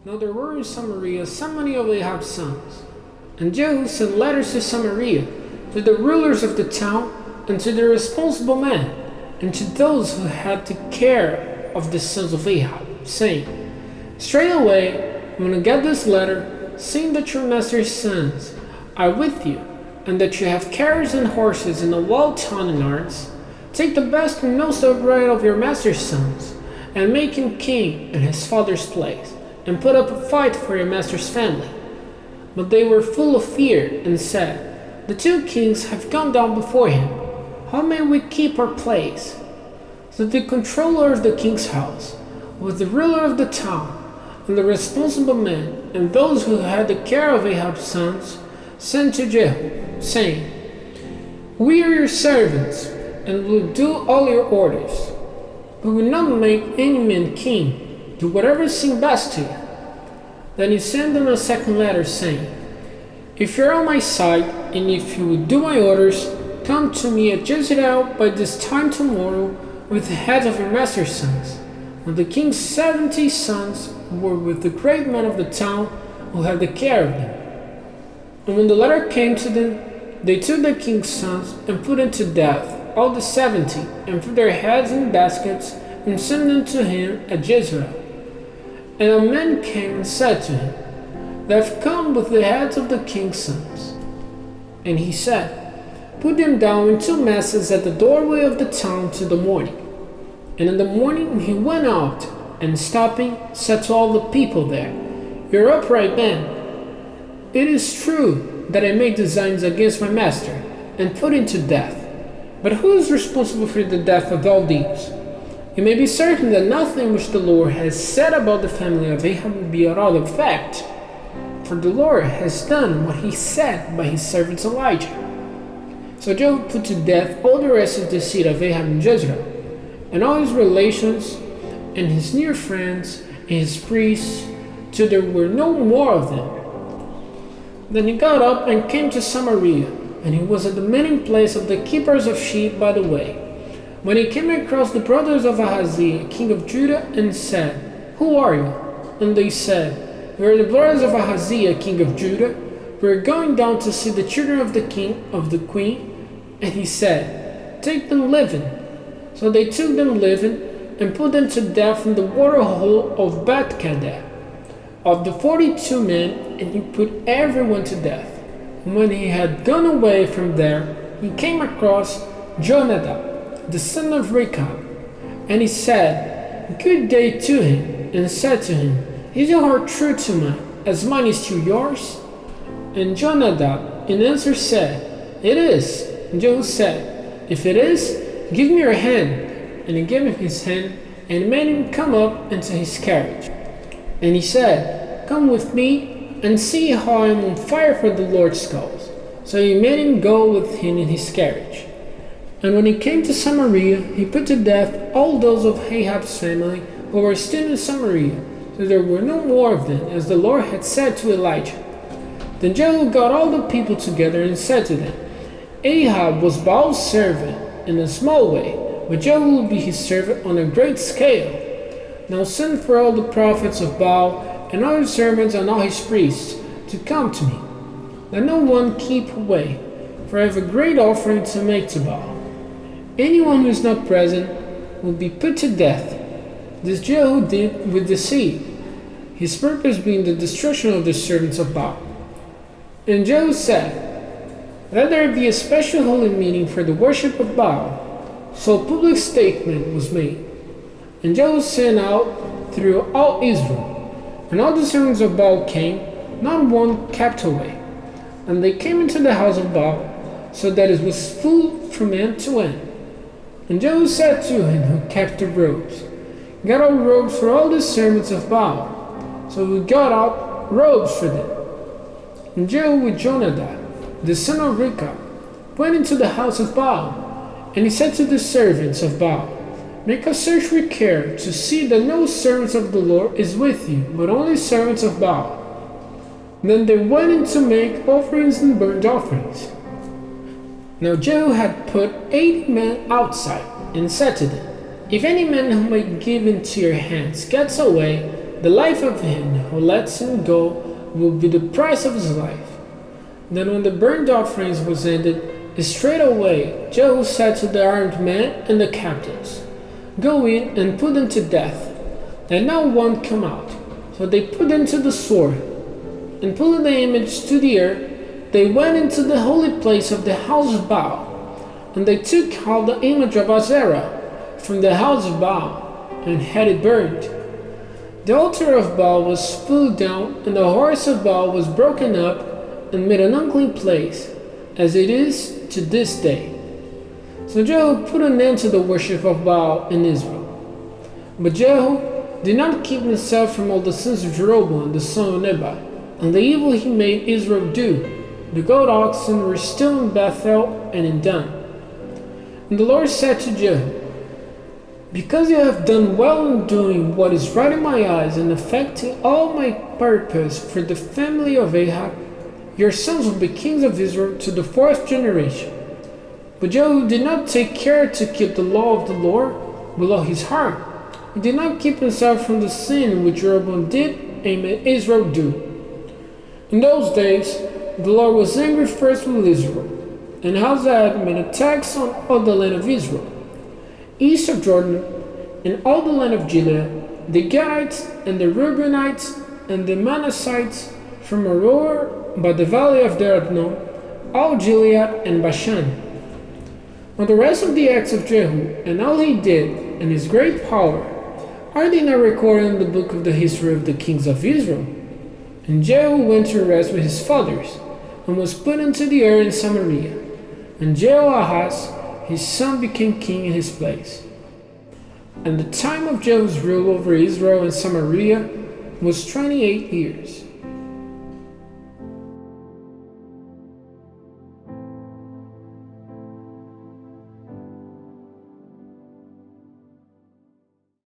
Now there were in Samaria so many of Ahab's sons. And Jehu sent letters to Samaria, to the rulers of the town, and to the responsible men, and to those who had the care of the sons of Ahab, saying, Straightway, when you get this letter, seeing that your master's sons are with you, and that you have carriages and horses in a walled town and arms, take the best and most upright of your master's sons, and make him king in his father's place, and put up a fight for your master's family. But they were full of fear, and said, The 2 kings have gone down before him. How may we keep our place? So the controller of the king's house, with the ruler of the town, and the responsible men, and those who had the care of Ahab's sons, sent to Jehu, saying, We are your servants, and will do all your orders. We will not make any man king. Do whatever seems best to you. Then he sent them a second letter, saying, If you are on my side, and if you will do my orders, come to me at Jezreel by this time tomorrow with the heads of your master's sons. And the king's 70 sons were with the great men of the town who had the care of them. And when the letter came to them, they took the king's sons and put them to death, all the 70, and put their heads in baskets and sent them to him at Jezreel. And a man came and said to him, They have come with the heads of the king's sons. And he said, Put them down in 2 masses at the doorway of the town till the morning. And in the morning he went out, and stopping, said to all the people there, You are upright men. It is true that I made designs against my master, and put him to death. But who is responsible for the death of all these? You may be certain that nothing which the Lord has said about the family of Ahab will be at all effect, for the Lord has done what he said by his servant Elijah. So Jehu put to death all the rest of the seed of Ahab in Jezreel, and all his relations, and his near friends, and his priests, till there were no more of them. Then he got up and came to Samaria, and he was at the meeting place of the keepers of sheep by the way, when he came across the brothers of Ahaziah, king of Judah, and said, Who are you? And they said, We are the brothers of Ahaziah, king of Judah. We are going down to see the children of the king, of the queen. And he said, Take them living. So they took them living, and put them to death in the water hole of Beth-Cadet. Of the 42 men, and he put everyone to death. And when he had gone away from there, he came across Jonadab, the son of Rechab. And he said, Good day to him, and said to him, Is your heart true to mine, as mine is to yours? And Jonadab in answer said, It is. And Jehu said, If it is, give me your hand. And he gave him his hand, and made him come up into his carriage. And he said, Come with me, and see how I am on fire for the Lord's cause. So he made him go with him in his carriage. And when he came to Samaria, he put to death all those of Ahab's family who were still in Samaria, so there were no more of them, as the Lord had said to Elijah. Then Jehu got all the people together and said to them, Ahab was Baal's servant in a small way, but Jehu will be his servant on a great scale. Now send for all the prophets of Baal, and all his servants and all his priests, to come to me. Let no one keep away, for I have a great offering to make to Baal. Anyone who is not present will be put to death. This Jehu did with deceit, his purpose being the destruction of the servants of Baal. And Jehu said, Let there be a special holy meeting for the worship of Baal. So a public statement was made. And Jehu sent out through all Israel, and all the servants of Baal came, not one kept away. And they came into the house of Baal, so that it was full from end to end. And Jehu said to him who kept the robes, Get out robes for all the servants of Baal. So we got out robes for them. And Jehu with Jonadab, the son of Rechab, went into the house of Baal, and he said to the servants of Baal, Make a search with care to see that no servants of the Lord is with you, but only servants of Baal. Then they went in to make offerings and burnt offerings. Now Jehu had put 80 men outside, and said to them, If any man whom I give into your hands gets away, the life of him who lets him go will be the price of his life. Then when the burnt offerings was ended, straightway Jehu said to the armed men and the captains, "Go in and put them to death, that no one come out." So they put them to the sword, and pulling the image to the earth, they went into the holy place of the house of Baal, and they took out the image of Asherah from the house of Baal, and had it burned. The altar of Baal was pulled down, and the horse of Baal was broken up and made an unclean place, as it is to this day. So Jehu put an end to the worship of Baal in Israel. But Jehu did not keep himself from all the sins of Jeroboam the son of Nebat, and the evil he made Israel do. The goat oxen were still in Bethel and in Dan. And the Lord said to Jehu, "Because you have done well in doing what is right in my eyes and effecting all my purpose for the family of Ahab, your sons will be kings of Israel to the fourth generation." But Jehu did not take care to keep the law of the Lord below his heart. He did not keep himself from the sin which Jeroboam did and made Israel do. In those days, the Lord was angry first with Israel, and Hazael made attacks on all the land of Israel, east of Jordan, and all the land of Gilead, the Gadites and the Reubenites and the Manassites from Aroer by the valley of the Arnon, all Gilead and Bashan. Now the rest of the acts of Jehu, and all he did, and his great power, are they not recorded in the book of the history of the kings of Israel? And Jehu went to rest with his fathers, and was put into the earth in Samaria. And Jehoahaz, his son, became king in his place. And the time of Jehu's rule over Israel and Samaria was 28 years.